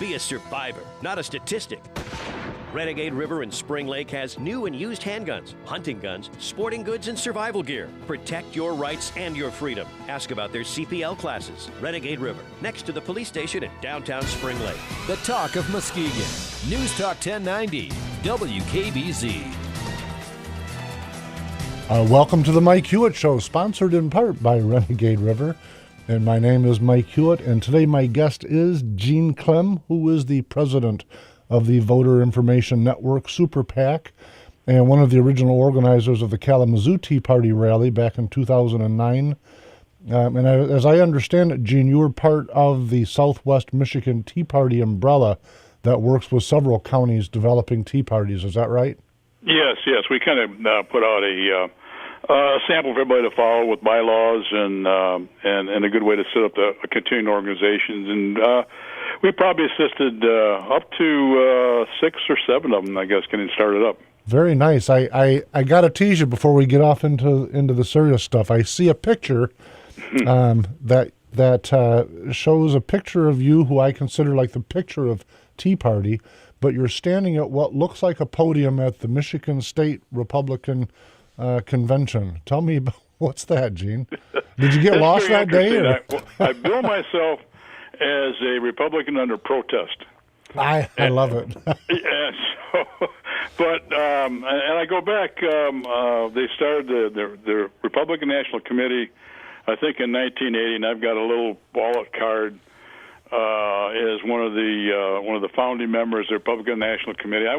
Be a survivor, not a statistic. Renegade River in Spring Lake has new and used handguns, hunting guns, sporting goods, and survival gear. Protect your rights and your freedom. Ask about their CPL classes. Renegade River, next to the police station in downtown Spring Lake. The talk of Muskegon. News Talk 1090, WKBZ. Welcome to the Mike Hewitt Show, sponsored in part by Renegade River. And my name is Mike Hewitt, and today my guest is Gene Clem, who is the president of the Voter Information Network Super PAC and one of the original organizers of the Kalamazoo Tea Party rally back in 2009. As I understand it, Gene, you were part of the Southwest Michigan Tea Party umbrella that works with several counties developing tea parties. Is that right? Yes. We kind of put out a sample for everybody to follow with bylaws and a good way to set up the continuing organizations. And we probably assisted up to 6 or 7 of them, I guess, getting started up. Very nice. I got to tease you before we get off into the serious stuff. I see a picture that shows a picture of you who I consider like the picture of Tea Party, but you're standing at what looks like a podium at the Michigan State Republican Convention. Tell me, what's that, Gene? Did you get lost that day? I bill myself as a Republican under protest. I love it. And I go back. They started the Republican National Committee, I think, in 1980, and I've got a little wallet card as one of the founding members of the Republican National Committee. I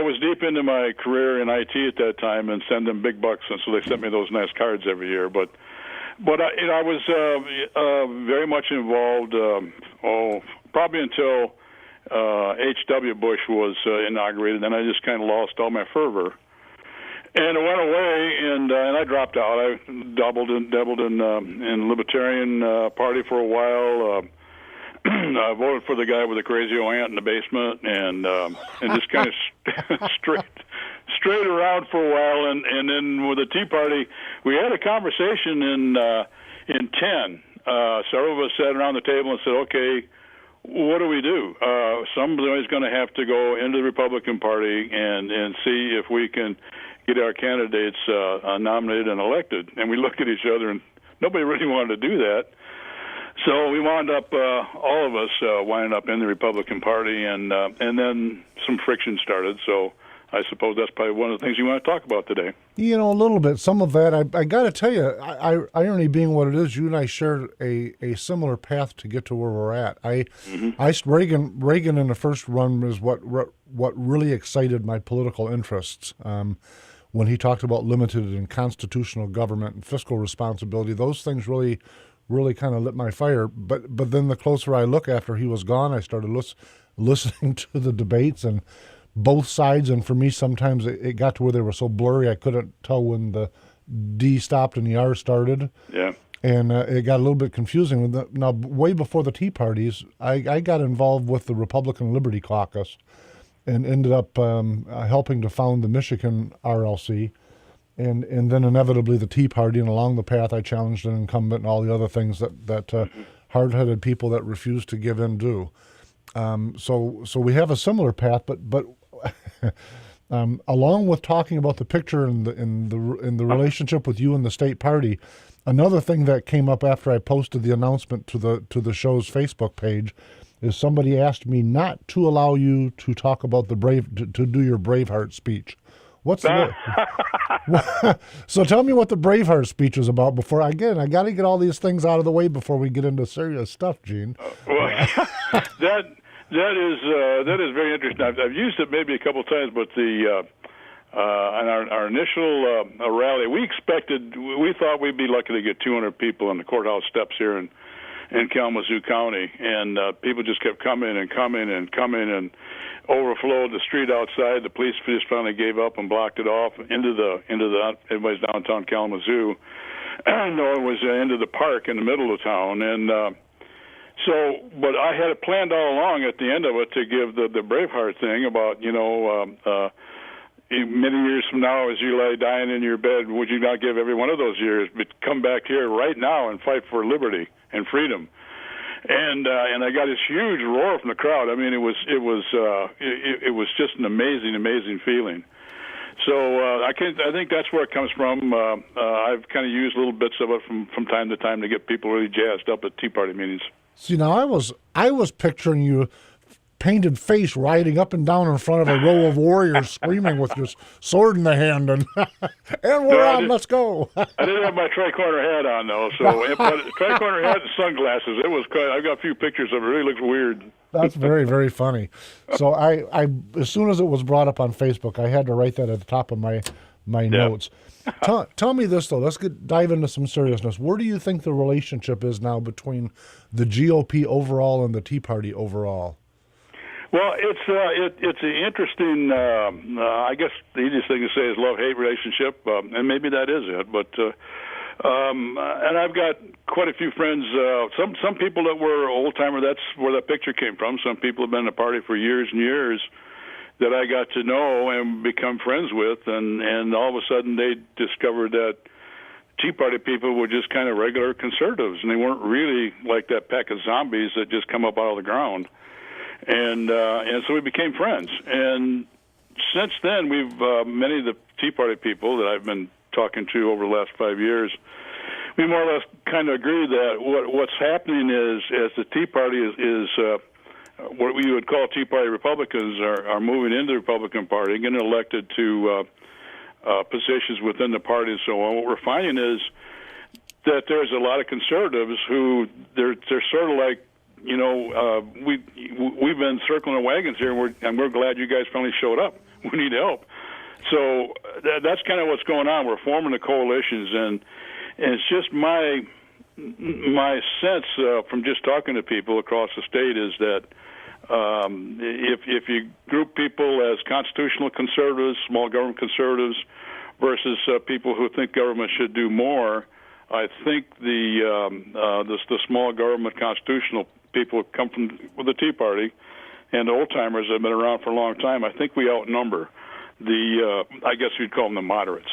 was deep into my career in IT at that time and send them big bucks, and so they sent me those nice cards every year. But I was very much involved. Probably until H.W. Bush was inaugurated, then I just kind of lost all my fervor, and it went away, and I dropped out. I dabbled in the Libertarian Party for a while. I voted for the guy with the crazy old aunt in the basement, and just kind of straight around for a while, and then with the Tea Party, we had a conversation in 10. Several of us sat around the table and said, "Okay, what do we do? Somebody's going to have to go into the Republican Party and see if we can get our candidates nominated and elected." And we looked at each other, and nobody really wanted to do that. So we wound up, all of us winding up in the Republican Party, and then some friction started. So I suppose that's probably one of the things you want to talk about today. You know, a little bit. Some of that, I got to tell you, irony being what it is, you and I shared a similar path to get to where we're at. Reagan in the first run is what really excited my political interests. When he talked about limited and constitutional government and fiscal responsibility, those things really kind of lit my fire. But then the closer I look after he was gone, I started listening to the debates and both sides. And for me, sometimes it got to where they were so blurry I couldn't tell when the D stopped and the R started. Yeah. And it got a little bit confusing. Now, way before the Tea Parties, I got involved with the Republican Liberty Caucus and ended up helping to found the Michigan RLC. And then inevitably the Tea Party, and along the path I challenged an incumbent and all the other things that hard-headed people that refuse to give in do. So we have a similar path, but along with talking about the picture and the relationship with you and the state party, another thing that came up after I posted the announcement to the show's Facebook page is somebody asked me not to allow you to talk about to do your Braveheart speech. What's the So tell me what the Braveheart speech was about before. Again, I got to get all these things out of the way before we get into serious stuff, Gene. That is very interesting. I've used it maybe a couple of times, but on our initial rally, we thought we'd be lucky to get 200 people on the courthouse steps here in Kalamazoo County, and people just kept coming and overflowed the street outside. The police just finally gave up and blocked it off into the everybody's downtown Kalamazoo. No, it was into the park in the middle of town, and but I had it planned all along at the end of it to give the Braveheart thing about many years from now, as you lie dying in your bed, would you not give every one of those years, but come back here right now and fight for liberty and freedom? And I got this huge roar from the crowd. I mean, it was just an amazing feeling. So I think that's where it comes from. I've kind of used little bits of it from time to time to get people really jazzed up at Tea Party meetings. See, now I was picturing you painted face riding up and down in front of a row of warriors screaming with your sword in the hand and we're on, let's go. I didn't have my tri-corner hat on though, so tri-corner hat and sunglasses. It was I've got a few pictures of it. It really looks weird. That's very, very funny. So I as soon as it was brought up on Facebook, I had to write that at the top of my notes. Tell me this, though. Let's dive into some seriousness. Where do you think the relationship is now between the GOP overall and the Tea Party overall? Well, it's an interesting. I guess the easiest thing to say is love-hate relationship, and maybe that is it. But and I've got quite a few friends. Some people that were old-timer. That's where that picture came from. Some people have been in the party for years and years that I got to know and become friends with, and all of a sudden they discovered that Tea Party people were just kind of regular conservatives, and they weren't really like that pack of zombies that just come up out of the ground. And so we became friends. And since then, we've many of the Tea Party people that I've been talking to over the last 5 years, we more or less kind of agree that what's happening is as the Tea Party is what we would call Tea Party Republicans are moving into the Republican Party, getting elected to positions within the party and so on. What we're finding is that there's a lot of conservatives who they're sort of like, we've been circling the wagons here, and we're glad you guys finally showed up. We need help. So that's kind of what's going on. We're forming the coalitions, and it's just my sense from just talking to people across the state is that if you group people as constitutional conservatives, small government conservatives, versus people who think government should do more, I think the small government constitutional people who come from the Tea Party and the old-timers that have been around for a long time, I think we outnumber I guess you'd call them the moderates.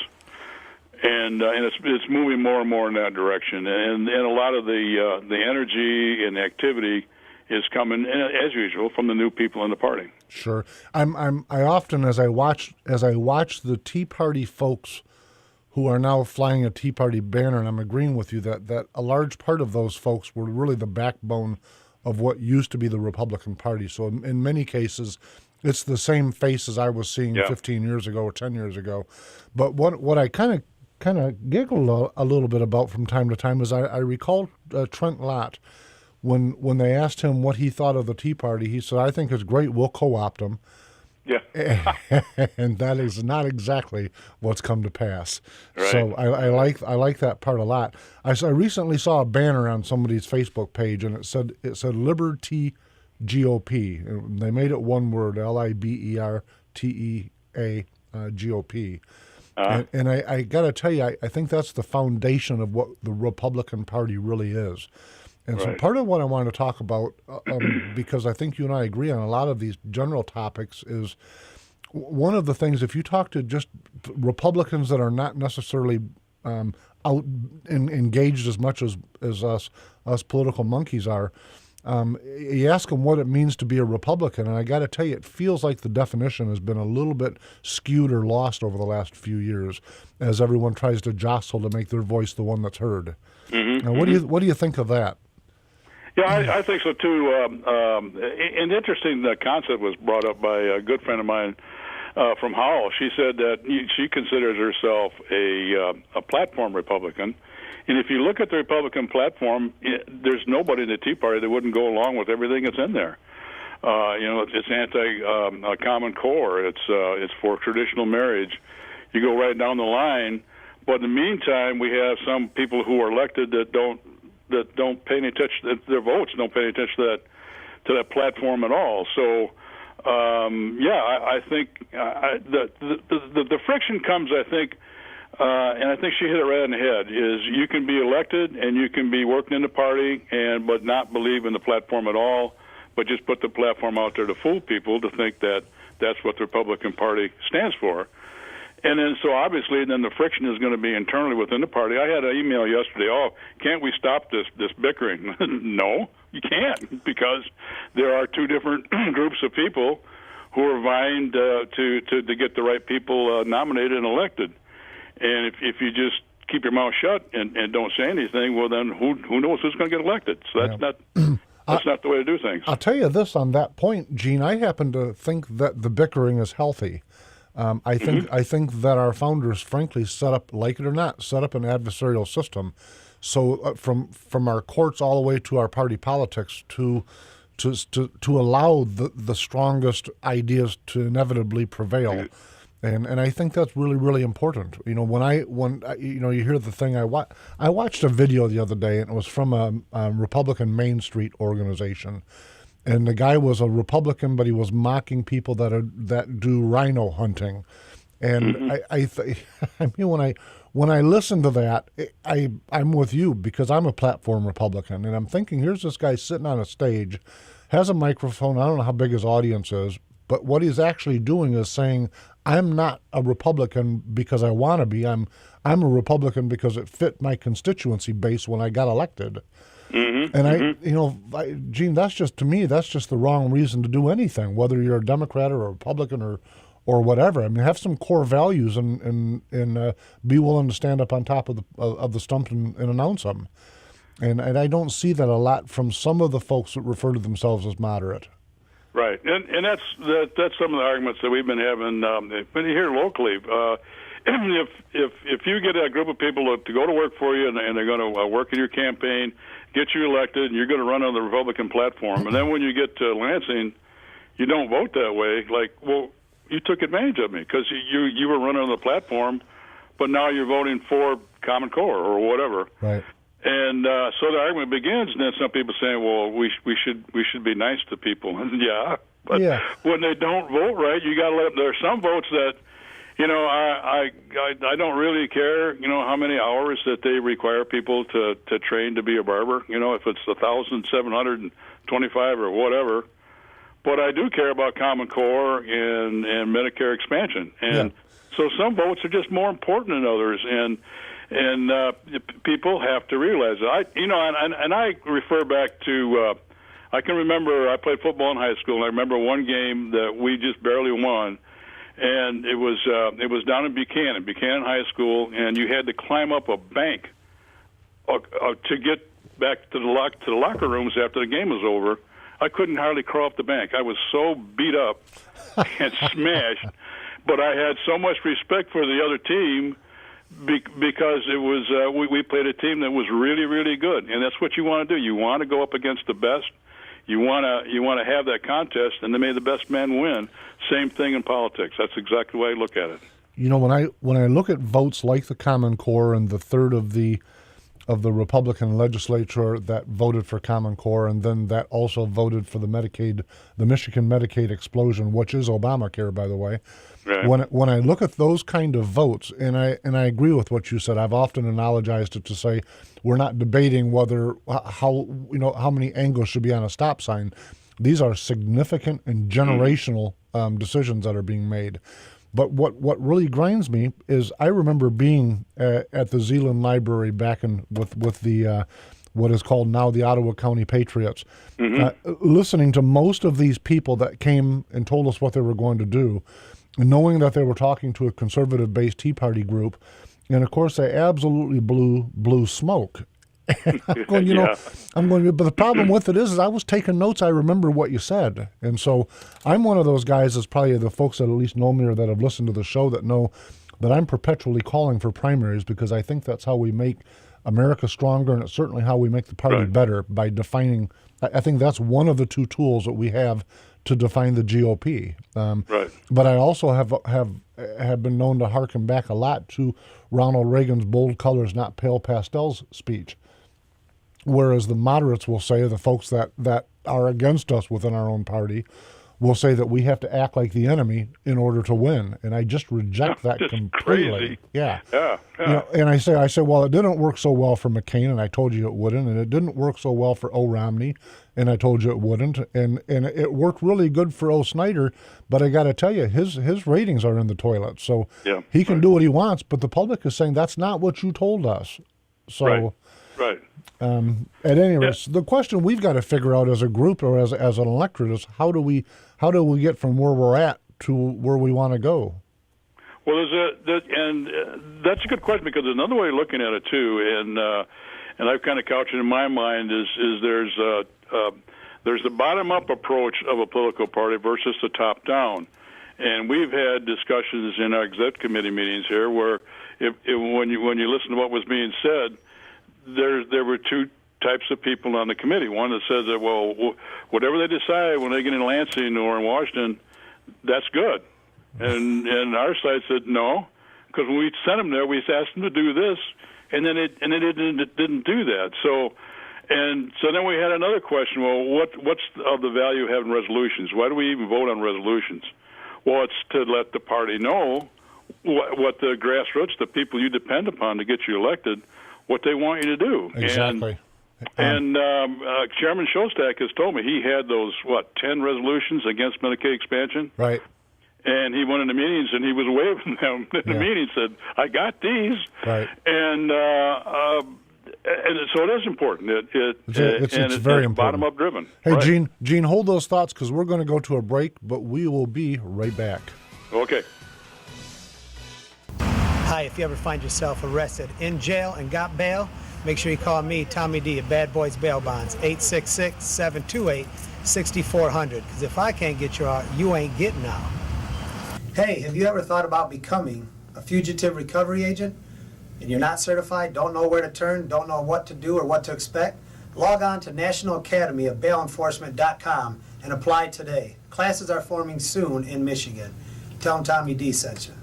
And it's moving more and more in that direction. And a lot of the energy and the activity is coming, as usual, from the new people in the party. Sure. I often, as I watch the Tea Party folks who are now flying a Tea Party banner, and I'm agreeing with you that a large part of those folks were really the backbone of what used to be the Republican Party. So in many cases, it's the same faces I was seeing 15 years ago or 10 years ago. But what I kind of giggle a little bit about from time to time is I recall Trent Lott, when they asked him what he thought of the Tea Party, he said, "I think it's great. We'll co-opt them." Yeah. And that is not exactly what's come to pass. Right. So I like that part a lot. I recently saw a banner on somebody's Facebook page, and it said Liberty GOP. And they made it one word, LIBERTEA GOP. And I got to tell you, I think that's the foundation of what the Republican Party really is. And so part of what I want to talk about, because I think you and I agree on a lot of these general topics, is one of the things, if you talk to just Republicans that are not necessarily out engaged as much as us political monkeys are, you ask them what it means to be a Republican, and I got to tell you, it feels like the definition has been a little bit skewed or lost over the last few years as everyone tries to jostle to make their voice the one that's heard. Now, what do you think of that? Yeah, I think so too. An interesting concept was brought up by a good friend of mine from Howell. She said that she considers herself a platform Republican, and if you look at the Republican platform, there's nobody in the Tea Party that wouldn't go along with everything that's in there. It's anti-Common Core. It's for traditional marriage. You go right down the line, but in the meantime, we have some people who are elected that don't pay any attention. Their votes don't pay any attention to that platform at all. So, I think the friction comes. I think, and I think she hit it right on the head. Is you can be elected and you can be working in the party but not believe in the platform at all, but just put the platform out there to fool people to think that that's what the Republican Party stands for. And then, so obviously, then the friction is going to be internally within the party. I had an email yesterday. Oh, can't we stop this bickering? No, You can't, because there are two different groups of people who are vying to get the right people nominated and elected. And if you just keep your mouth shut and don't say anything, well, then who knows who's going to get elected? So that's not the way to do things. I'll tell you this on that point, Gene. I happen to think that the bickering is healthy. I think that our founders, frankly, set up, like it or not, set up an adversarial system. So from our courts all the way to our party politics to allow the strongest ideas to inevitably prevail. And I think that's really, really important. You know, when you hear the thing, I watched a video the other day, and it was from a Republican Main Street organization, and the guy was a Republican, but he was mocking people that do rhino hunting, and I mean, when I listen to that, I'm with you, because I'm a platform Republican, and I'm thinking, here's this guy sitting on a stage, has a microphone. I don't know how big his audience is, but what he's actually doing is saying, I'm not a Republican because I want to be. I'm a Republican because it fit my constituency base when I got elected. Gene, that's just, to me, that's just the wrong reason to do anything, whether you're a Democrat or a Republican or whatever. I mean, have some core values and be willing to stand up on top of the stump and announce them. And I don't see that a lot from some of the folks that refer to themselves as moderate. Right, and that's some of the arguments that we've been having here locally. If you get a group of people to go to work for you and they're going to work in your campaign, get you elected, and you're going to run on the Republican platform, and then when you get to Lansing, you don't vote that way. Like, well, you took advantage of me because you were running on the platform, but now you're voting for Common Core or whatever. Right. And so the argument begins, and then some people saying, "Well, we should be nice to people." And but when they don't vote right, you got to let. There are some votes that, I don't really care. How many hours that they require people to train to be a barber. If it's 1,725 or whatever. But I do care about Common Core and Medicare expansion, and so some votes are just more important than others, and people have to realize that. I refer back to, I can remember I played football in high school, and I remember one game that we just barely won, and it was down in Buchanan High School, and you had to climb up a bank to get back to the locker rooms after the game was over. I couldn't hardly crawl up the bank. I was so beat up and smashed, but I had so much respect for the other team. Because it was we played a team that was really, really good, and that's what you want to do. You want to go up against the best. You want to have that contest, and then may the best man win. Same thing in politics. That's exactly the way I look at it. When I look at votes like the Common Core and the third of the Republican legislature that voted for Common Core, and then that also voted for the Michigan Medicaid explosion, which is Obamacare, by the way. Right. When I look at those kind of votes, and I agree with what you said, I've often analogized it to say we're not debating how many angles should be on a stop sign. These are significant and generational decisions that are being made. But what really grinds me is I remember being at the Zeeland Library back with the what is called now the Ottawa County Patriots, listening to most of these people that came and told us what they were going to do, and knowing that they were talking to a conservative-based Tea Party group, and of course they absolutely blew smoke. I'm going, but the problem with it is I was taking notes. I remember what you said. And so I'm one of those guys, as probably the folks that at least know me or that have listened to the show that know that I'm perpetually calling for primaries, because I think that's how we make America stronger, and it's certainly how we make the party better by defining. I think that's one of the two tools that we have to define the GOP. But I also have been known to hearken back a lot to Ronald Reagan's bold colors, not pale pastels speech. Whereas the moderates will say, the folks that are against us within our own party will say that we have to act like the enemy in order to win. And I just reject that completely. Crazy. Yeah. And I say, well, it didn't work so well for McCain, and I told you it wouldn't. And it didn't work so well for O. Romney, and I told you it wouldn't. And it worked really good for O. Snyder, but I got to tell you, his ratings are in the toilet. So he can do what he wants, but the public is saying that's not what you told us. So. Right. At any rate, the question we've got to figure out as a group or as an electorate is how do we get from where we're at to where we want to go? Well, that's a good question, because there's another way of looking at it too, and I've kind of couched it in my mind is there's the bottom-up approach of a political party versus the top-down, and we've had discussions in our exec committee meetings here where when you listen to what was being said, there were two types of people on the committee. One that says that, well, whatever they decide when they get in Lansing or in Washington, that's good. And our side said no, because when we sent them there, we asked them to do this, and then it didn't do that. So then we had another question. Well, what's of the value of having resolutions? Why do we even vote on resolutions? Well, it's to let the party know what the grassroots, the people you depend upon to get you elected, what they want you to do. Exactly. And Chairman Shostak has told me he had those 10 resolutions against Medicaid expansion. Right. And he went into meetings and he was waving them in the meeting. Said, "I got these." Right. And so it is important. It's very important. Bottom up driven. Hey, right. Gene, hold those thoughts because we're going to go to a break, but we will be right back. Okay. Hi, if you ever find yourself arrested, in jail, and got bail, make sure you call me, Tommy D, at Bad Boys Bail Bonds, 866-728-6400. Because if I can't get you out, you ain't getting out. Hey, have you ever thought about becoming a fugitive recovery agent? And you're not certified, don't know where to turn, don't know what to do or what to expect? Log on to National Academy of Bail Enforcement.com and apply today. Classes are forming soon in Michigan. Tell them Tommy D sent you.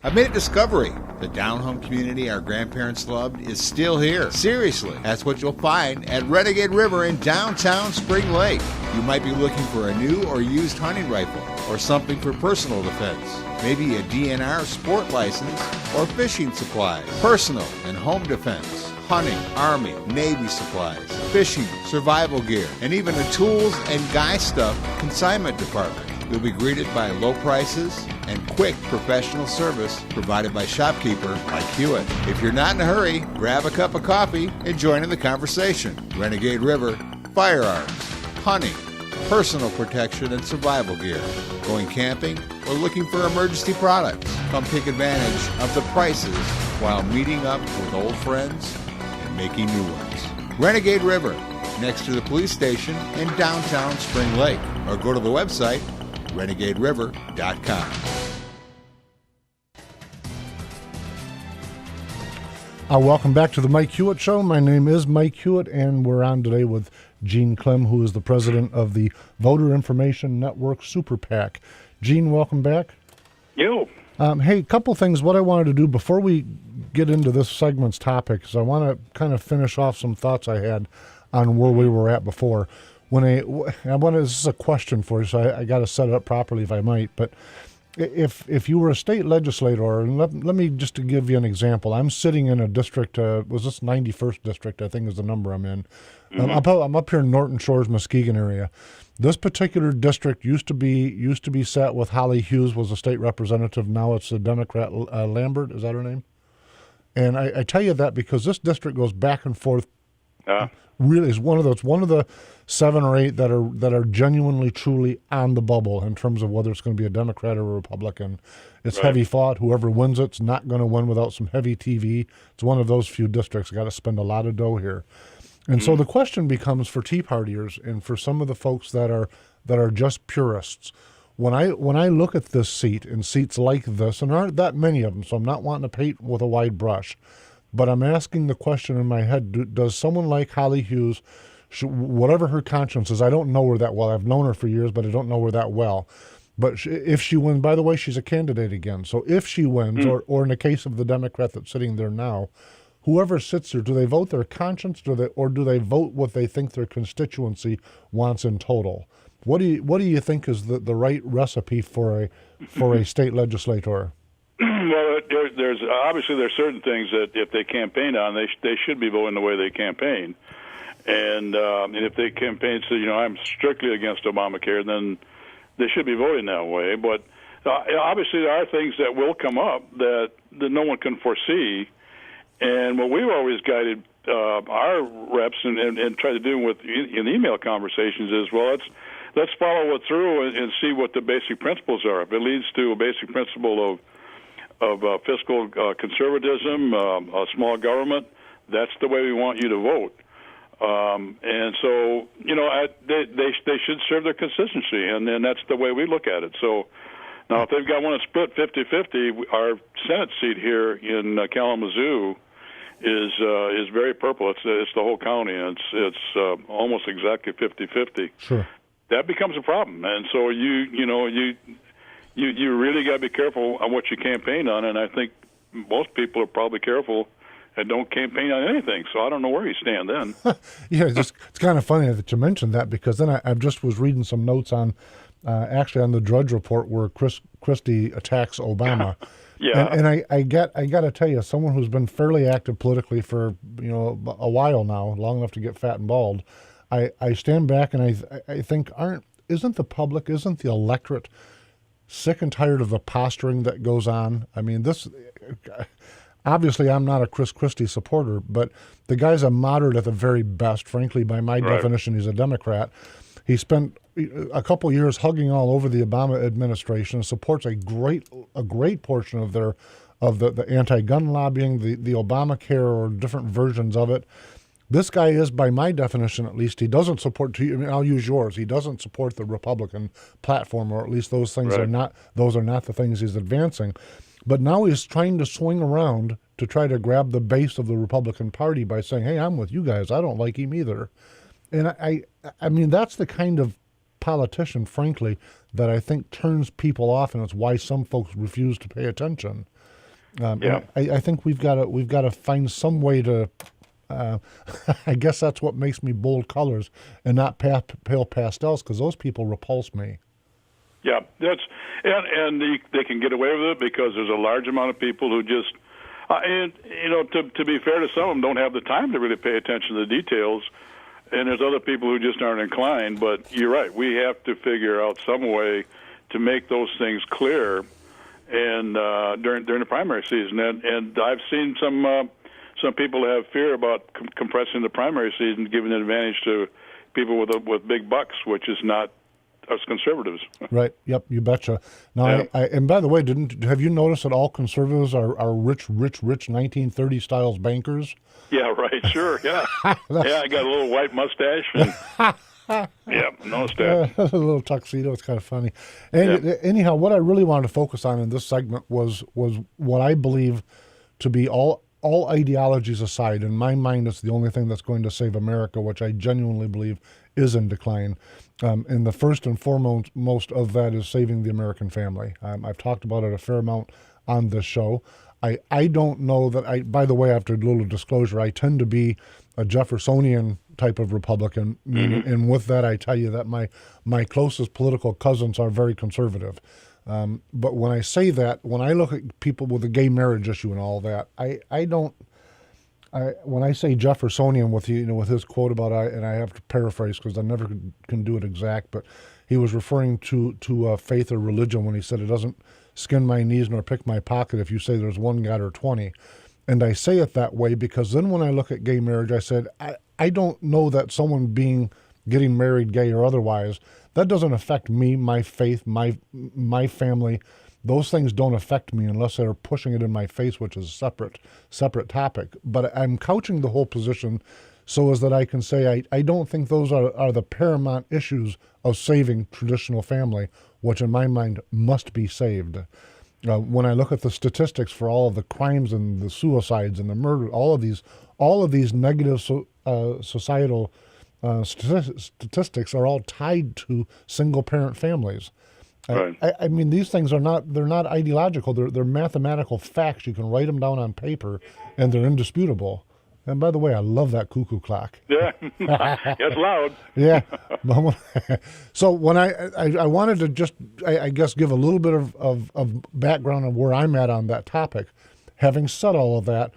I've made a discovery. The down-home community our grandparents loved is still here. Seriously, that's what you'll find at Renegade River in downtown Spring Lake. You might be looking for a new or used hunting rifle or something for personal defense. Maybe a DNR sport license or fishing supplies, personal and home defense, hunting, Army, Navy supplies, fishing, survival gear, and even a tools and guy stuff consignment department. You'll be greeted by low prices and quick professional service provided by shopkeeper like Hewitt. If you're not in a hurry, grab a cup of coffee and join in the conversation. Renegade River, firearms, hunting, personal protection and survival gear, going camping, or looking for emergency products. Come take advantage of the prices while meeting up with old friends and making new ones. Renegade River, next to the police station in downtown Spring Lake, or go to the website renegaderiver.com. Welcome back to the Mike Hewitt Show. My name is Mike Hewitt, and we're on today with Gene Clem, who is the president of the Voter Information Network Super PAC. Gene, welcome back. Yo. Hey, a couple things. What I wanted to do before we get into this segment's topic is I want to kind of finish off some thoughts I had on where we were at before. This is a question for you, so I got to set it up properly if I might. But if you were a state legislator, and let me just to give you an example. I'm sitting in a district. Was this 91st district? I think is the number I'm in. Mm-hmm. I'm up here in Norton Shores, Muskegon area. This particular district used to be set with Holly Hughes was a state representative. Now it's a Democrat. Lambert, is that her name? And I tell you that because this district goes back and forth. Really is one of the 7 or 8 that are genuinely, truly on the bubble in terms of whether it's going to be a Democrat or a Republican. It's heavy fought. Whoever wins it's not going to win without some heavy TV. It's one of those few districts. Got to spend a lot of dough here. And so the question becomes for Tea Partiers and for some of the folks that are just purists. When I look at this seat and seats like this, and there aren't that many of them, so I'm not wanting to paint with a wide brush, but I'm asking the question in my head: does someone like Holly Hughes, whatever her conscience is, I don't know her that well. I've known her for years, but I don't know her that well. But if she wins, by the way, she's a candidate again. So if she wins, or in the case of the Democrat that's sitting there now, whoever sits there, do they vote their conscience, or do they vote what they think their constituency wants in total? What do you think is the right recipe for a state legislator? Well, there's certain things that if they campaign on, they should be voting the way they campaign, and if they campaign say, I'm strictly against Obamacare, then they should be voting that way. But obviously, there are things that will come up that no one can foresee, and what we've always guided our reps and try to do with in email conversations is, well, let's follow it through and see what the basic principles are. If it leads to a basic principle of fiscal conservatism, a small government, that's the way we want you to vote. And so, they should serve their consistency, and then that's the way we look at it. So now if they've got one split 50-50, our Senate seat here in Kalamazoo is very purple. It's the whole county, and it's almost exactly 50-50. Sure. That becomes a problem, and so you really got to be careful on what you campaign on, and I think most people are probably careful and don't campaign on anything. So I don't know where you stand then. Yeah, it's kind of funny that you mentioned that, because then I just was reading some notes on actually on the Drudge Report where Christie attacks Obama. Yeah, and I got to tell you, someone who's been fairly active politically for a while now, long enough to get fat and bald, I stand back and I think isn't the electorate sick and tired of the posturing that goes on? I mean, this obviously I'm not a Chris Christie supporter, but the guy's a moderate at the very best. Frankly, by my definition, he's a Democrat. He spent a couple years hugging all over the Obama administration, supports a great portion of the anti-gun lobbying, the Obamacare or different versions of it. This guy is, by my definition at least, he doesn't support. I'll use yours. He doesn't support the Republican platform, or at least those things are not the things he's advancing. But now he's trying to swing around to try to grab the base of the Republican Party by saying, "Hey, I'm with you guys. I don't like him either." And I mean, that's the kind of politician, frankly, that I think turns people off, and it's why some folks refuse to pay attention. I think we've got to find some way to. I guess that's what makes me bold colors and not pale pastels, because those people repulse me. Yeah, and they can get away with it because there's a large amount of people who just, to be fair to some of them, don't have the time to really pay attention to the details, and there's other people who just aren't inclined. But you're right, we have to figure out some way to make those things clear, and during the primary season, and I've seen some people have fear about compressing the primary season, giving an advantage to people with big bucks, which is not us conservatives. Right. Yep. You betcha. Now, and by the way, have you noticed that all conservatives are rich 1930 styles bankers? Yeah. Right. Sure. Yeah. I got a little white mustache. And, yeah. Noticed that. A little tuxedo. It's kind of funny. And anyhow, what I really wanted to focus on in this segment was what I believe to be all ideologies aside. In my mind, it's the only thing that's going to save America, which I genuinely believe is in decline. And the first and foremost of that is saving the American family. I've talked about it a fair amount on this show. I don't know that by the way, after a little disclosure, I tend to be a Jeffersonian type of Republican. Mm-hmm. And with that, I tell you that my closest political cousins are very conservative. But when I say that, when I look at people with the gay marriage issue and all that, when I say Jeffersonian with his quote about and I have to paraphrase because I never can do it exact, but he was referring to faith or religion when he said it doesn't skin my knees nor pick my pocket if you say there's one God or 20. And I say it that way because then when I look at gay marriage, I said I don't know that someone getting married, gay or otherwise, that doesn't affect me, my faith, my family. Those things don't affect me unless they're pushing it in my face, which is a separate topic. But I'm couching the whole position so as that I can say I don't think those are the paramount issues of saving traditional family, which in my mind must be saved. When I look at the statistics for all of the crimes and the suicides and the murder, all of these negative societal statistics are all tied to single-parent families. Right. I mean, these things they're not ideological. They're mathematical facts. You can write them down on paper, and they're indisputable. And by the way, I love that cuckoo clock. Yeah, it's loud. Yeah. So when I wanted to just, I guess, give a little bit of background on where I'm at on that topic. Having said all of that,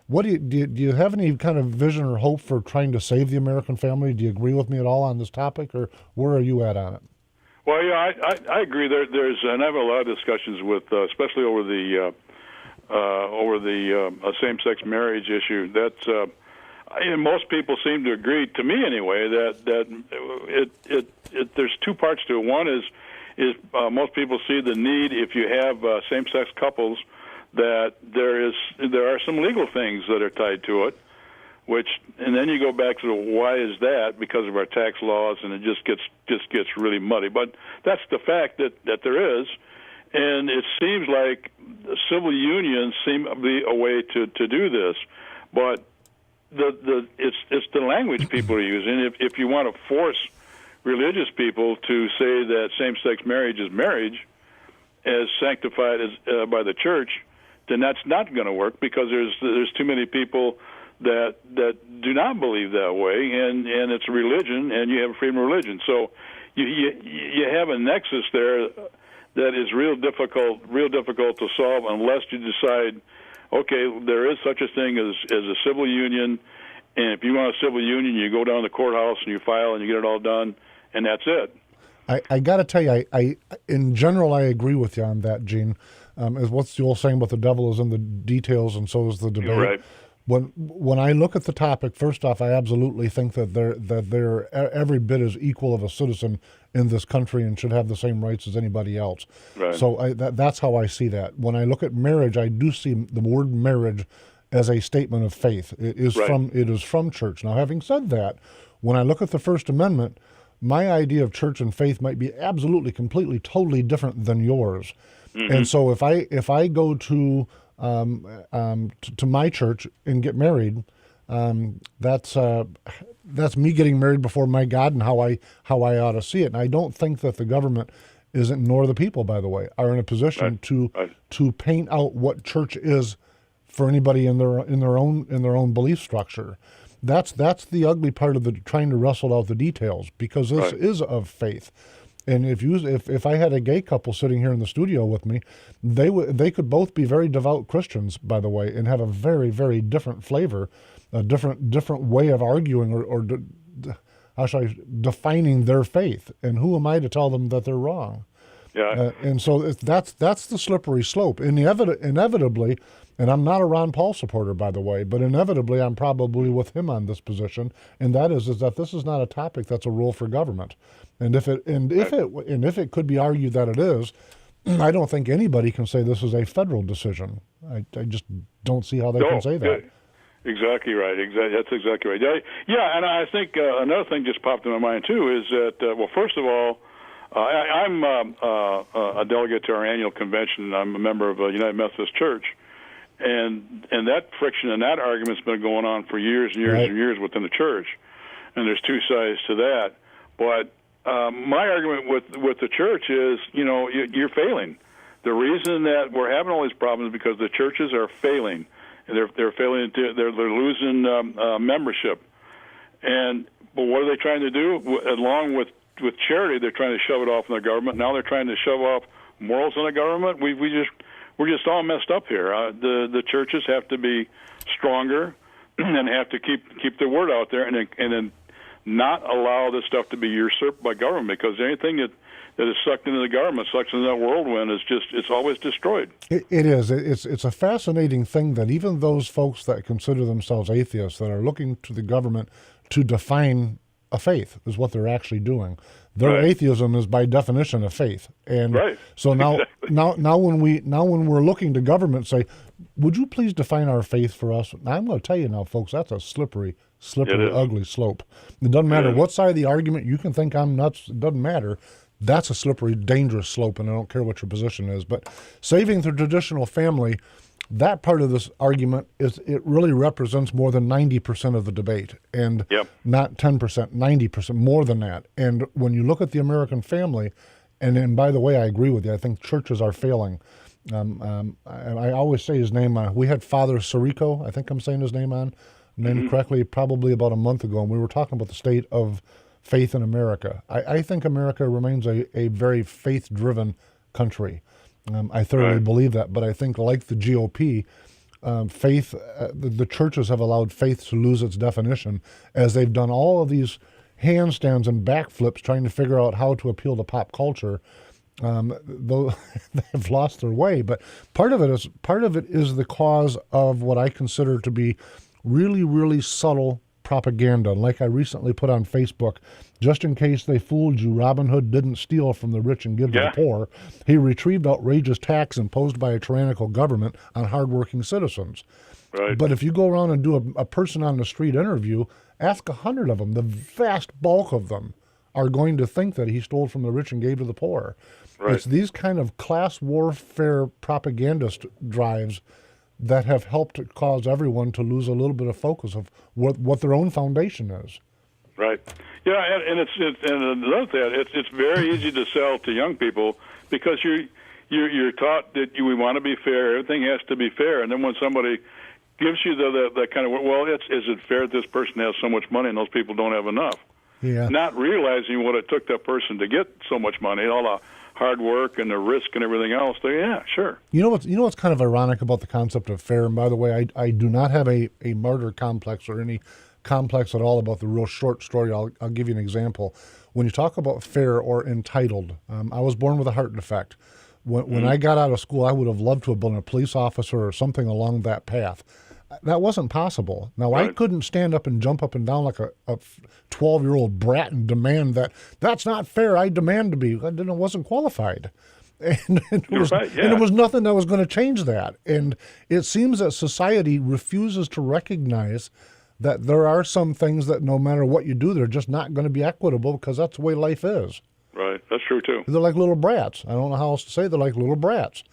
what do you have any kind of vision or hope for trying to save the American family? Do you agree with me at all on this topic, or where are you at on it? Well, yeah, I agree. There's and I have a lot of discussions with, especially over the same-sex marriage issue. That's and most people seem to agree, to me anyway, that there's two parts to it. One is most people see the need, if you have same-sex couples, that there are some legal things that are tied to it, and then you go back to why is that? Because of our tax laws, and it just gets really muddy. But that's the fact that there is, and it seems like civil unions seem to be a way to do this, but it's the language people are using. If you want to force religious people to say that same-sex marriage is marriage, as sanctified as by the church, then that's not going to work, because there's too many people that do not believe that way, and it's a religion, and you have freedom of religion. So you have a nexus there that is real difficult to solve unless you decide, okay, there is such a thing as a civil union, and if you want a civil union, you go down to the courthouse and you file and you get it all done, and that's it. I got to tell you, I in general, I agree with you on that, Gene. As what's the old saying about the devil is in the details, and so is the debate. Right. When I look at the topic, first off, I absolutely think that they're every bit as equal of a citizen in this country and should have the same rights as anybody else. Right. So that's how I see that. When I look at marriage, I do see the word marriage as a statement of faith. It is from church. Now, having said that, when I look at the First Amendment, my idea of church and faith might be absolutely, completely, totally different than yours. Mm-hmm. And so if I go to my church and get married, that's me getting married before my God and how I ought to see it. And I don't think that the government isn't, nor the people, by the way, are in a position to paint out what church is for anybody in their own belief structure. That's the ugly part of the trying to wrestle out the details, because this is of faith. And if I had a gay couple sitting here in the studio with me, they could both be very devout Christians, by the way, and have a very, very different flavor, a different way of arguing or how should I, defining their faith. And who am I to tell them that they're wrong? Yeah. And so that's the slippery slope. Inevitably, and I'm not a Ron Paul supporter, by the way, but inevitably I'm probably with him on this position, and that is that this is not a topic that's a role for government. And if it could be argued that it is, I don't think anybody can say this is a federal decision. I just don't see how they can say that. Exactly right. That's exactly right. Yeah, and I think another thing just popped in my mind too is that well, first of all, I'm a delegate to our annual convention. I'm a member of United Methodist Church, and that friction and that argument's been going on for years and years and years within the church. And there's two sides to that. But my argument with the church is, you're failing. The reason that we're having all these problems is because the churches are failing. They're failing. They're losing membership. But what are they trying to do? Along with charity, they're trying to shove it off on the government. Now they're trying to shove off morals on the government. We're just all messed up here. The churches have to be stronger and have to keep their word out there, and then not allow this stuff to be usurped by government, because anything that is sucked into the government, sucked into that whirlwind, it's always destroyed. It is. It's a fascinating thing that even those folks that consider themselves atheists, that are looking to the government to define a faith, is what they're actually doing. Their atheism is by definition a faith, and so now when we're looking to government, say, would you please define our faith for us? Now, I'm going to tell you now, folks, that's a slippery, ugly slope. It doesn't matter what side of the argument you can think I'm nuts. It doesn't matter. That's a slippery, dangerous slope, and I don't care what your position is. But saving the traditional family, that part of this argument it really represents more than 90% of the debate, and not 10%, 90%, more than that. And when you look at the American family, and by the way, I agree with you. I think churches are failing. I always say his name. We had Father Sirico, I think I'm saying his name correctly, probably about a month ago, and we were talking about the state of faith in America. I think America remains a very faith-driven country. I thoroughly believe that, but I think, like the GOP, faith, the churches have allowed faith to lose its definition, as they've done all of these handstands and backflips trying to figure out how to appeal to pop culture. Though they've lost their way, but part of it is the cause of what I consider to be really, really subtle propaganda. And like I recently put on Facebook, just in case they fooled you, Robin Hood didn't steal from the rich and give to the poor. He retrieved outrageous tax imposed by a tyrannical government on hardworking citizens. Right. But if you go around and do a person on the street interview, ask 100 of them, the vast bulk of them are going to think that he stole from the rich and gave to the poor. Right. It's these kind of class warfare propagandist drives that have helped cause everyone to lose a little bit of focus of what their own foundation is. Right. Yeah, and and another thing, it's very easy to sell to young people because you're taught that we want to be fair. Everything has to be fair, and then when somebody gives you the kind of, well, is it fair that this person has so much money and those people don't have enough? Yeah. Not realizing what it took that person to get so much money, all the hard work and the risk and everything else. Yeah, sure. You know what's kind of ironic about the concept of fair, and by the way, I do not have a martyr complex or any complex at all about the real short story. I'll give you an example. When you talk about fair or entitled, I was born with a heart defect. When I got out of school, I would have loved to have been a police officer or something along that path. That wasn't possible. Now, right. I couldn't stand up and jump up and down like a 12-year-old brat and demand that's not fair. I demand to be. I wasn't qualified. And it was nothing that was going to change that. And it seems that society refuses to recognize that there are some things that no matter what you do, they're just not going to be equitable because that's the way life is. Right. That's true, too. They're like little brats. I don't know how else to say. They're like little brats.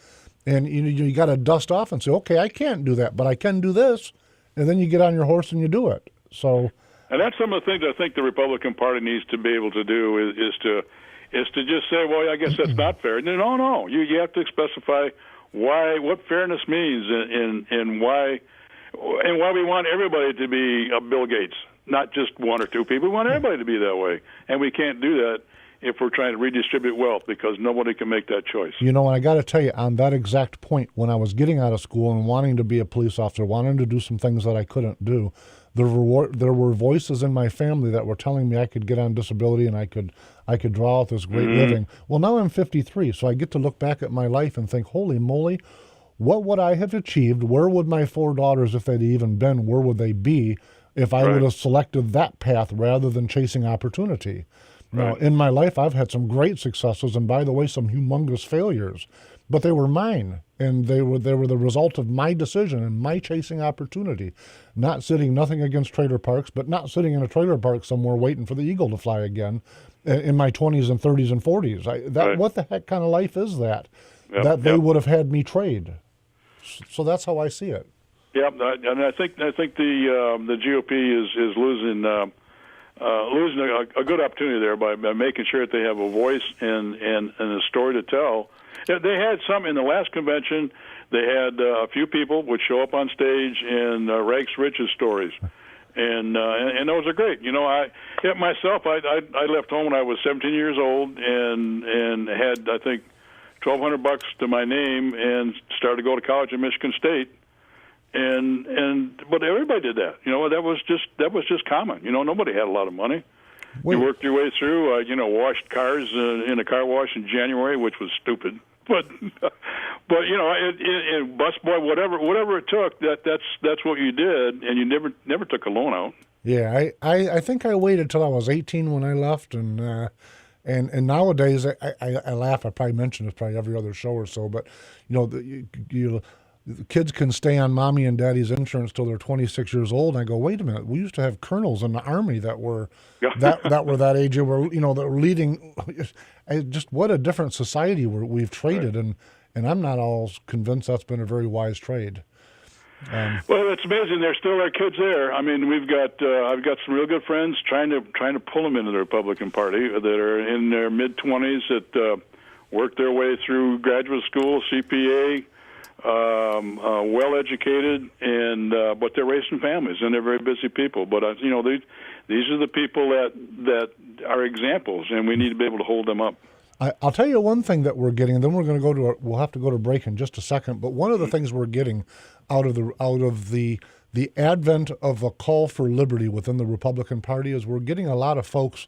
And you got to dust off and say, okay, I can't do that, but I can do this. And then you get on your horse and you do it. So, and that's some of the things I think the Republican Party needs to be able to do is to just say, well, I guess that's not fair. No. You have to specify what fairness means and why we want everybody to be Bill Gates, not just one or two people. We want everybody to be that way, and we can't do that if we're trying to redistribute wealth because nobody can make that choice. And I got to tell you, on that exact point, when I was getting out of school and wanting to be a police officer, wanting to do some things that I couldn't do, there were voices in my family that were telling me I could get on disability and I could draw out this great living. Well, now I'm 53, so I get to look back at my life and think, holy moly, what would I have achieved? Where would my 4 daughters, if they'd even been, where would they be if I would have selected that path rather than chasing opportunity? Now, in my life, I've had some great successes, and by the way, some humongous failures, but they were mine, and they were the result of my decision and my chasing opportunity. Nothing against trailer parks, but not sitting in a trailer park somewhere waiting for the eagle to fly again in my 20s and 30s and 40s. What the heck kind of life is that? They would have had me trade. So that's how I see it. Yeah, and I think the GOP is losing a good opportunity there by making sure that they have a voice and a story to tell. They had some in the last convention. They had a few people would show up on stage and rags to riches stories, and those are great. Myself, I left home when I was 17 years old and had I think $1,200 to my name and started to go to college at Michigan State. But everybody did that. That was just common. Nobody had a lot of money. You worked your way through. Washed cars in a car wash in January, which was stupid. But busboy, whatever it took, that's what you did, and you never took a loan out. Yeah, I think I waited till I was 18 when I left, and nowadays I laugh. I probably mention this probably every other show or so, but the kids can stay on mommy and daddy's insurance till they're 26 years old. And I go, wait a minute, we used to have colonels in the Army that were that age, that were leading. Just what a different society we've traded, and I'm not all convinced that's been a very wise trade. Well, it's amazing. There still are kids there. I mean, I've got some real good friends trying to pull them into the Republican Party that are in their mid-20s that work their way through graduate school, CPA. Well-educated, and but they're raising families, and they're very busy people. But these are the people that are examples, and we need to be able to hold them up. I'll tell you one thing that we're getting, and then we'll have to go to break in just a second. But one of the things we're getting out of the advent of a call for liberty within the Republican Party is we're getting a lot of folks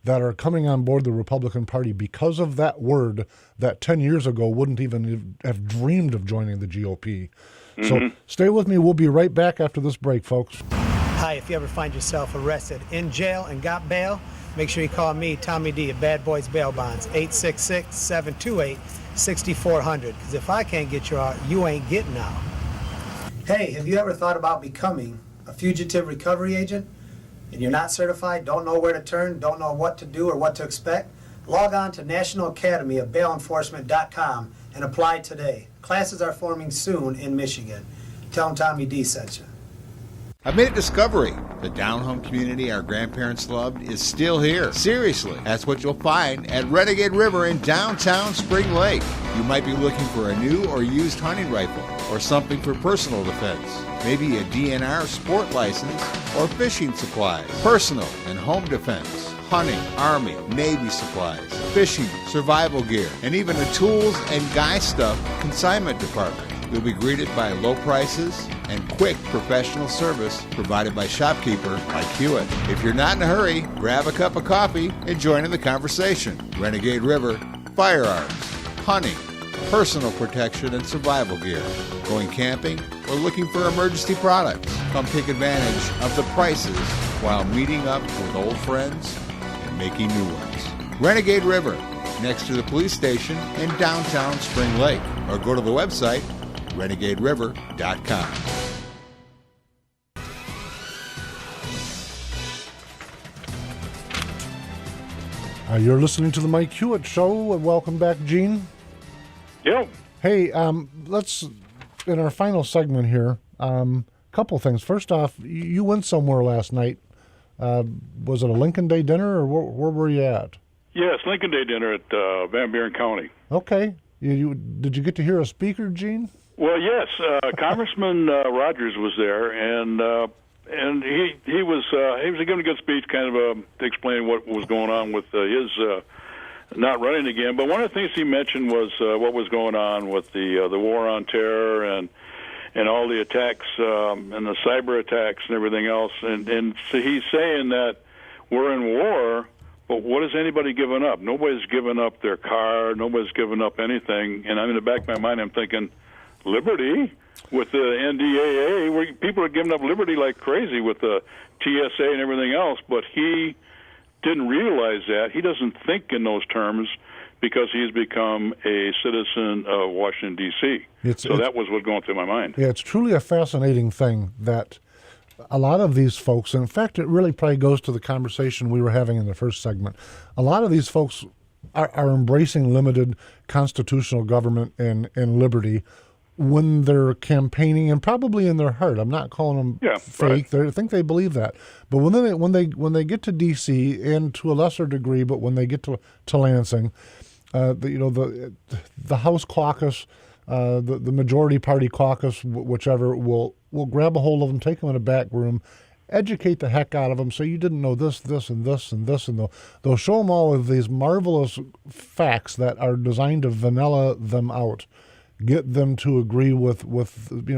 that are coming on board the Republican Party because of that word that 10 years ago wouldn't even have dreamed of joining the GOP. So stay with me. We'll be right back after this break, folks. Hi, if you ever find yourself arrested in jail and got bail, make sure you call me, Tommy D, at Bad Boys Bail Bonds, 866-728-6400. Because if I can't get you out, you ain't getting out. Hey, have you ever thought about becoming a fugitive recovery agent? And you're not certified, don't know where to turn, don't know what to do or what to expect? Log on to National Academy of Bail Enforcement.com and apply today. Classes are forming soon in Michigan. Tell them Tommy D sent you. I've made a discovery. The down-home community our grandparents loved is still here. Seriously, that's what you'll find at Renegade River in downtown Spring Lake. You might be looking for a new or used hunting rifle or something for personal defense. Maybe a DNR sport license or fishing supplies, personal and home defense, hunting, Army, Navy supplies, fishing, survival gear, and even a tools and guy stuff consignment department. You'll be greeted by low prices and quick professional service provided by shopkeeper like Hewitt. If you're not in a hurry, grab a cup of coffee and join in the conversation. Renegade River, firearms, hunting, personal protection and survival gear, going camping, or looking for emergency products. Come take advantage of the prices while meeting up with old friends and making new ones. Renegade River, next to the police station in downtown Spring Lake, or go to the website renegaderiver.com. You're listening to the Mike Hewitt Show, and welcome back, Gene. Yep. Hey, let's, in our final segment here, couple things. First off, you went somewhere last night. Was it a Lincoln Day dinner, or where were you at? Yes, Lincoln Day dinner at Van Buren County. Okay. Did you get to hear a speaker, Gene? Well, yes, Congressman Rogers was there, and he was giving a good speech, kind of explaining what was going on with his not running again. But one of the things he mentioned was what was going on with the war on terror and all the attacks and the cyber attacks and everything else. And so he's saying that we're in war, but what has anybody given up? Nobody's given up their car. Nobody's given up anything. And I'm in the back of my mind, I'm thinking, liberty with the NDAA, where people are giving up liberty like crazy with the TSA and everything else, but he didn't realize that. He doesn't think in those terms because he's become a citizen of Washington, D.C. So that was what going through my mind. Yeah, it's truly a fascinating thing that a lot of these folks, and in fact, it really probably goes to the conversation we were having in the first segment, a lot of these folks are embracing limited constitutional government and liberty when they're campaigning, and probably in their heart. I'm not calling them fake. Right. I think they believe that. But when they get to D.C. and to a lesser degree, but when they get to Lansing, the House caucus, the majority party caucus, whichever, will grab a hold of them, take them in a back room, educate the heck out of them. So you didn't know this, and this, and this, and they'll show them all of these marvelous facts that are designed to vanilla them out. Get them to agree with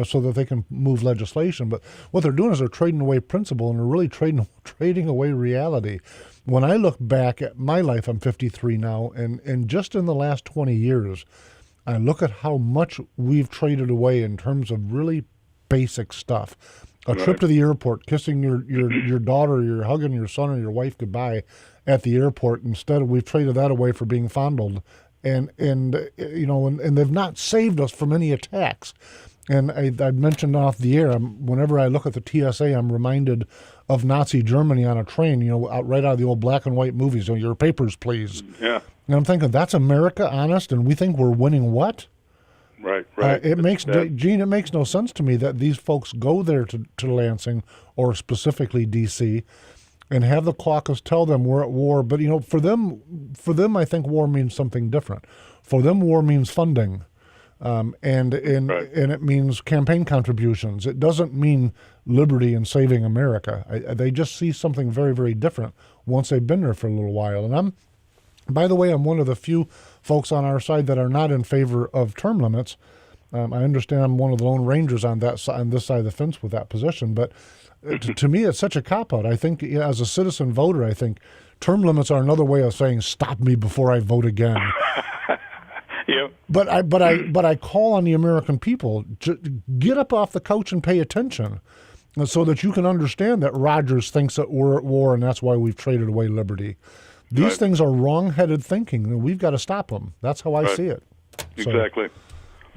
so that they can move legislation. But what they're doing is they're trading away principle, and they're really trading away reality. When I look back at my life, I'm 53 now, and just in the last 20 years, I look at how much we've traded away in terms of really basic stuff. A trip to the airport, kissing your daughter, you're hugging your son or your wife goodbye at the airport. Instead, we've traded that away for being fondled. And they've not saved us from any attacks. And I mentioned off the air, whenever I look at the TSA, I'm reminded of Nazi Germany on a train, right out of the old black and white movies. Your papers, please. Yeah. And I'm thinking, that's America, honest, and we think we're winning what? Right. Gene, it makes no sense to me that these folks go there to Lansing, or specifically D.C., and have the caucus tell them we're at war. But, for them, I think war means something different. For them, war means funding, and it means campaign contributions. It doesn't mean liberty and saving America. They just see something very, very different once they've been there for a little while. And by the way, I'm one of the few folks on our side that are not in favor of term limits. I understand I'm one of the Lone Rangers on this side of the fence with that position, but to me, it's such a cop-out. I think as a citizen voter, I think term limits are another way of saying, stop me before I vote again. Yep. But I call on the American people to get up off the couch and pay attention, so that you can understand that Rogers thinks that we're at war and that's why we've traded away liberty. These things are wrong-headed thinking, and we've got to stop them. That's how I see it. Exactly.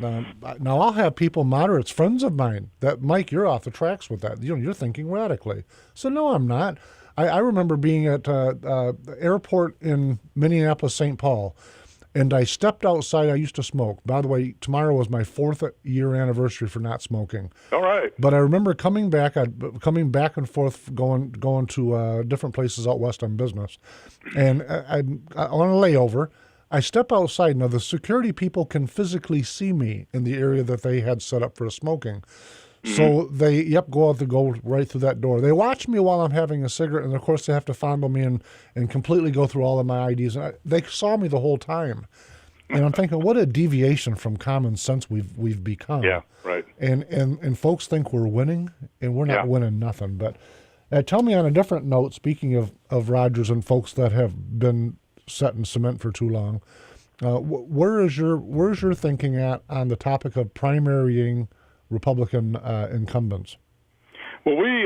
So, now I'll have people, moderates, friends of mine, that, Mike, you're off the tracks with that. You're thinking radically. So no, I'm not. I remember being at the airport in Minneapolis, St. Paul, and I stepped outside. I used to smoke. By the way, tomorrow was my 4th year anniversary for not smoking. All right. But I remember coming back and forth, going to different places out west on business, and I on a layover. I step outside. Now, the security people can physically see me in the area that they had set up for smoking. So they, go right through that door. They watch me while I'm having a cigarette, and of course they have to fondle me and completely go through all of my IDs. And they saw me the whole time. And I'm thinking, what a deviation from common sense we've become. Yeah, right. And folks think we're winning, and we're not winning nothing. But tell me on a different note, speaking of Rogers and folks that have been set in cement for too long, where's your thinking at on the topic of primarying Republican incumbents? Well, we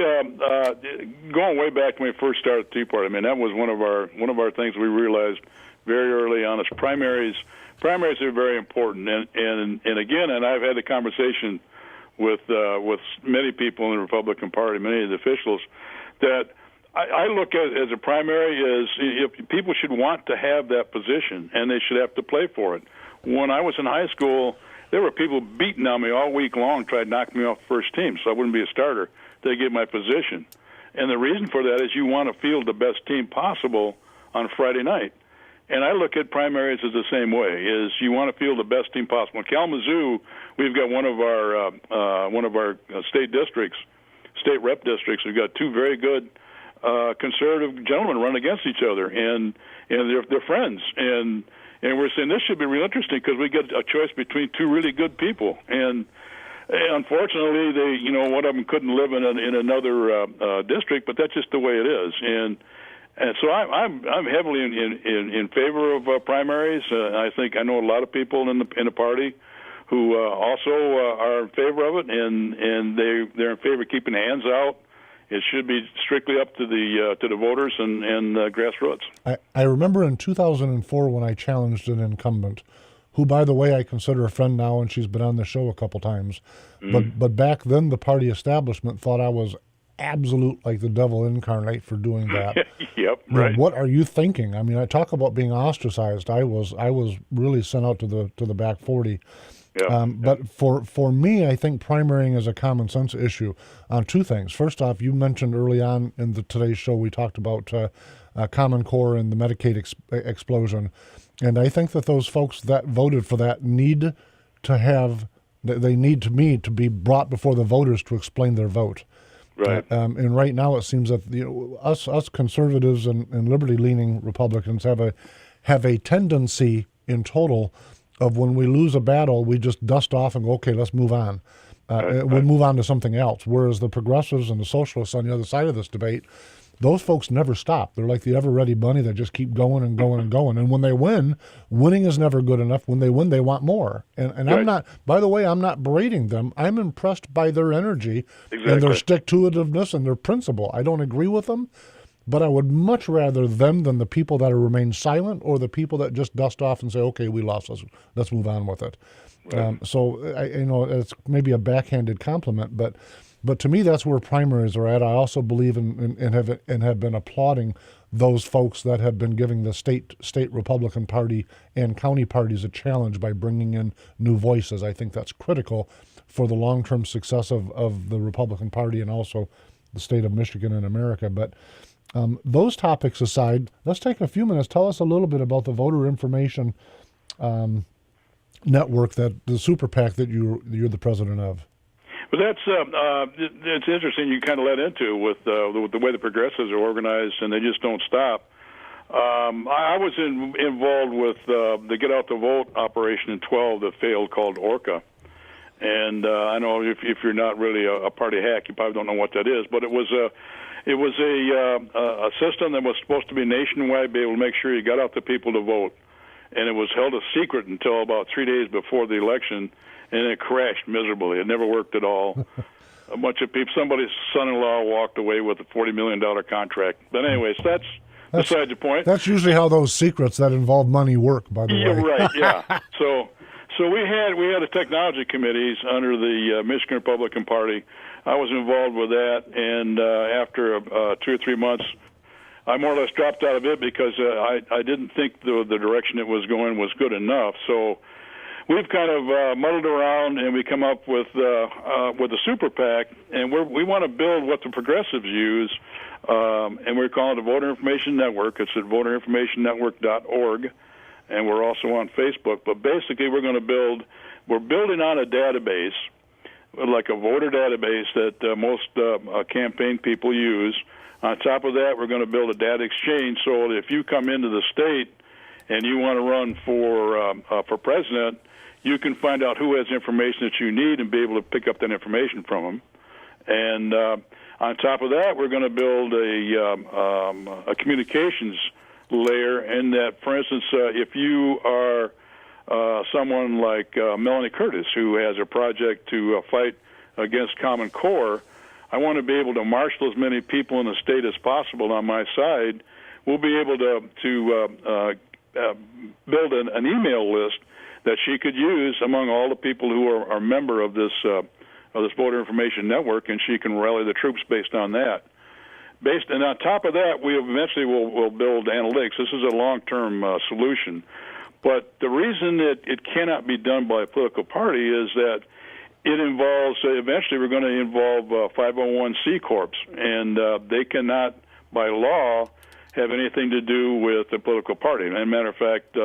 going way back when we first started the Tea Party. I mean, that was one of our things we realized very early on. Is primaries are very important, and again, and I've had a conversation with many people in the Republican Party, many of the officials, that I look at it as a primary is if people should want to have that position, and they should have to play for it. When I was in high school, there were people beating on me all week long, trying to knock me off the first team, so I wouldn't be a starter. They get my position. And the reason for that is you want to field the best team possible on Friday night. And I look at primaries as the same way, is you want to field the best team possible. In Kalamazoo, we've got one of our state districts, state rep districts. We've got 2 very good conservative gentlemen run against each other, and they're friends. And we're saying this should be real interesting because we get a choice between 2 really good people. And unfortunately, one of them couldn't live in another district, but that's just the way it is. And so I'm heavily in favor of primaries. I know a lot of people in the party who also are in favor of it, and they're in favor of keeping hands out. It should be strictly up to the voters and grassroots. I remember in 2004 when I challenged an incumbent, who, by the way, I consider a friend now, and she's been on the show a couple times. But back then, the party establishment thought I was absolute like the devil incarnate for doing that. Yep, right. What are you thinking? I mean, I talk about being ostracized. I was really sent out to the back 40. Yeah. But for me, I think primarying is a common sense issue on 2 things. First off, you mentioned early on in today's show, we talked about Common Core and the Medicaid explosion. And I think that those folks that voted for that need me to be brought before the voters to explain their vote. Right. And right now it seems that us conservatives and liberty-leaning Republicans have a tendency in total of when we lose a battle, we just dust off and go, okay, let's move on. We'll move on to something else. Whereas the progressives and the socialists on the other side of this debate, those folks never stop. They're like the ever-ready bunny that just keep going and going and going. And when they win, winning is never good enough. When they win, they want more. And right. I'm not, by the way, I'm not berating them. I'm impressed by their energy Exactly. and their stick-to-itiveness and their principle. I don't agree with them, but I would much rather them than the people that remain silent or the people that just dust off and say, okay, we lost, let's move on with it. Right. So it's maybe a backhanded compliment, but to me, that's where primaries are at. I also believe and have been applauding those folks that have been giving the state Republican Party and county parties a challenge by bringing in new voices. I think that's critical for the long-term success of the Republican Party and also the state of Michigan and America. But those topics aside, let's take a few minutes. Tell us a little bit about the voter information network, that the super PAC that you're the president of. But that's it's interesting. You kind of led into with the way the progressives are organized, and they just don't stop. I was involved with the Get Out the Vote operation in 12 that failed, called ORCA. And I know if you're not really a party hack, you probably don't know what that is. But it was a system that was supposed to be nationwide, be able to make sure you got out the people to vote. and it was held a secret until about 3 days before the election, and it crashed miserably. It never worked at all. A bunch of people, somebody's son-in-law walked away with a $40 million contract. But anyways, that's beside the point. That's usually how those secrets that involve money work, by the way. Yeah, right, yeah. So we had a technology committees under the Michigan Republican Party. I was involved with that, and after 2 or 3 months, I more or less dropped out of it because I didn't think the direction it was going was good enough. So we've kind of muddled around, and we come up with a super PAC, and we want to build what the progressives use, and we're calling it the Voter Information Network. It's at voterinformationnetwork.org, and we're also on Facebook. But basically, we're building on a database, like a voter database that most campaign people use. On top of that, we're going to build a data exchange so that if you come into the state and you want to run for president, you can find out who has information that you need and be able to pick up that information from them. And on top of that, we're going to build a communications layer in that, for instance, if you are someone like Melanie Curtis, who has a project to fight against Common Core, I want to be able to marshal as many people in the state as possible on my side. We'll be able to build an email list that she could use among all the people who are a member of this voter information network, and she can rally the troops based on that. And on top of that, we eventually will build analytics. This is a long-term solution. But the reason that it cannot be done by a political party is that it involves, eventually we're going to involve 501c corps, and they cannot, by law, have anything to do with the political party. And as a matter of fact,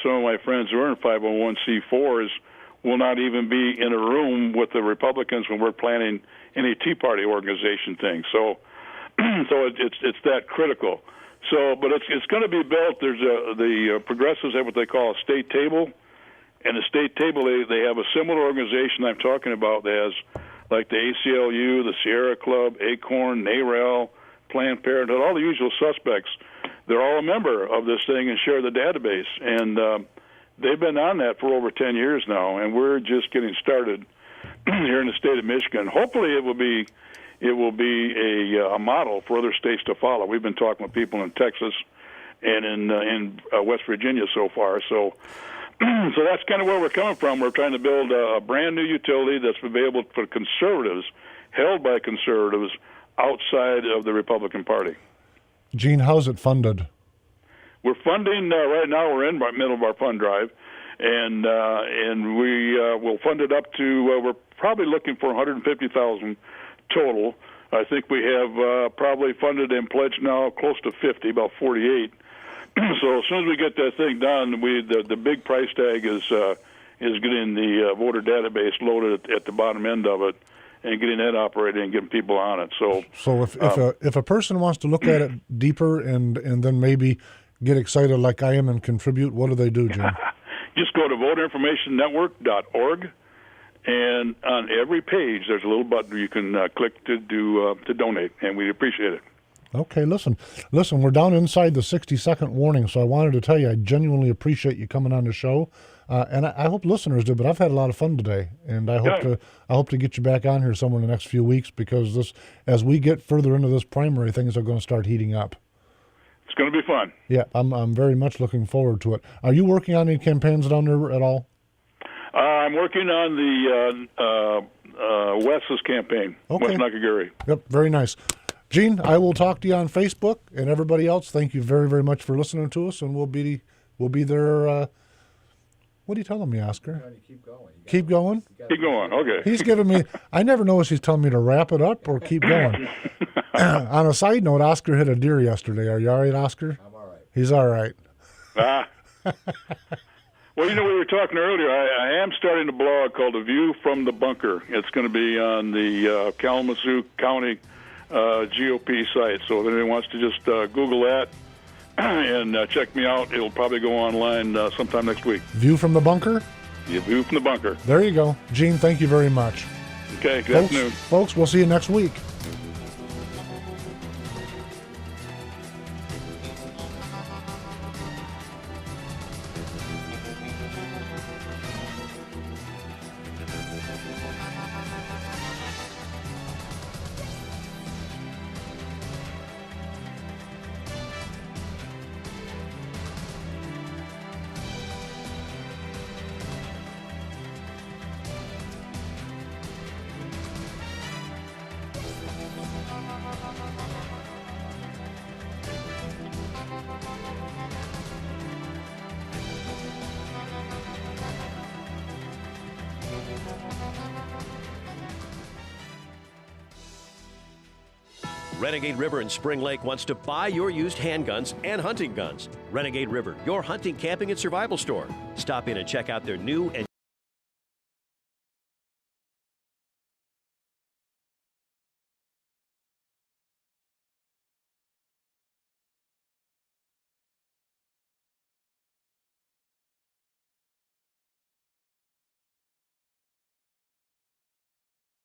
some of my friends who are in 501c4s will not even be in a room with the Republicans when we're planning any Tea Party organization thing. So it's that critical. So, but it's going to be built. There's the progressives have what they call a state table. And the state table, they have a similar organization I'm talking about that has, like the ACLU, the Sierra Club, Acorn, NARAL, Planned Parenthood, all the usual suspects. They're all a member of this thing and share the database. And they've been on that for over 10 years now, and we're just getting started here in the state of Michigan. Hopefully it will be a model for other states to follow. We've been talking with people in Texas and in West Virginia so far. So that's kind of where we're coming from. We're trying to build a brand new utility that's available for conservatives, held by conservatives outside of the Republican Party. Gene, how's it funded? We're funding right now. We're in the middle of our fund drive, and we will fund it up to. We're probably looking for $150,000 total. I think we have probably funded and pledged now close to 50, about 48. So as soon as we get that thing done, the big price tag is getting the voter database loaded at the bottom end of it, and getting that operating and getting people on it. So if a person wants to look at it deeper and then maybe get excited like I am and contribute, what do they do, Jim? Just go to voterinformationnetwork.org, and on every page there's a little button you can click to donate, and we appreciate it. Okay, listen, we're down inside the 60-second warning, so I wanted to tell you I genuinely appreciate you coming on the show, and I hope listeners do. But I've had a lot of fun today, and I hope to get you back on here somewhere in the next few weeks, because as we get further into this primary, things are going to start heating up. It's going to be fun. Yeah, I'm very much looking forward to it. Are you working on any campaigns down there at all? I'm working on the Wes's campain, okay. West Nakagiri. Yep, very nice. Gene, I will talk to you on Facebook, and everybody else, thank you very, very much for listening to us, and we'll be there. What are you telling me, Oscar? Keep going. Keep going? Keep going, okay. He's giving me, I never know if he's telling me to wrap it up or keep going. On a side note, Oscar hit a deer yesterday. Are you all right, Oscar? I'm all right. He's all right. Well, we were talking earlier. I am starting a blog called A View from the Bunker. It's going to be on the Kalamazoo County GOP site. So if anyone wants to just Google that and check me out, it'll probably go online sometime next week. View from the Bunker? Yeah, View from the Bunker. There you go. Gene, thank you very much. Okay, good afternoon. Folks, we'll see you next week. Renegade River in Spring Lake wants to buy your used handguns and hunting guns. Renegade River, your hunting, camping, and survival store. Stop in and check out their new and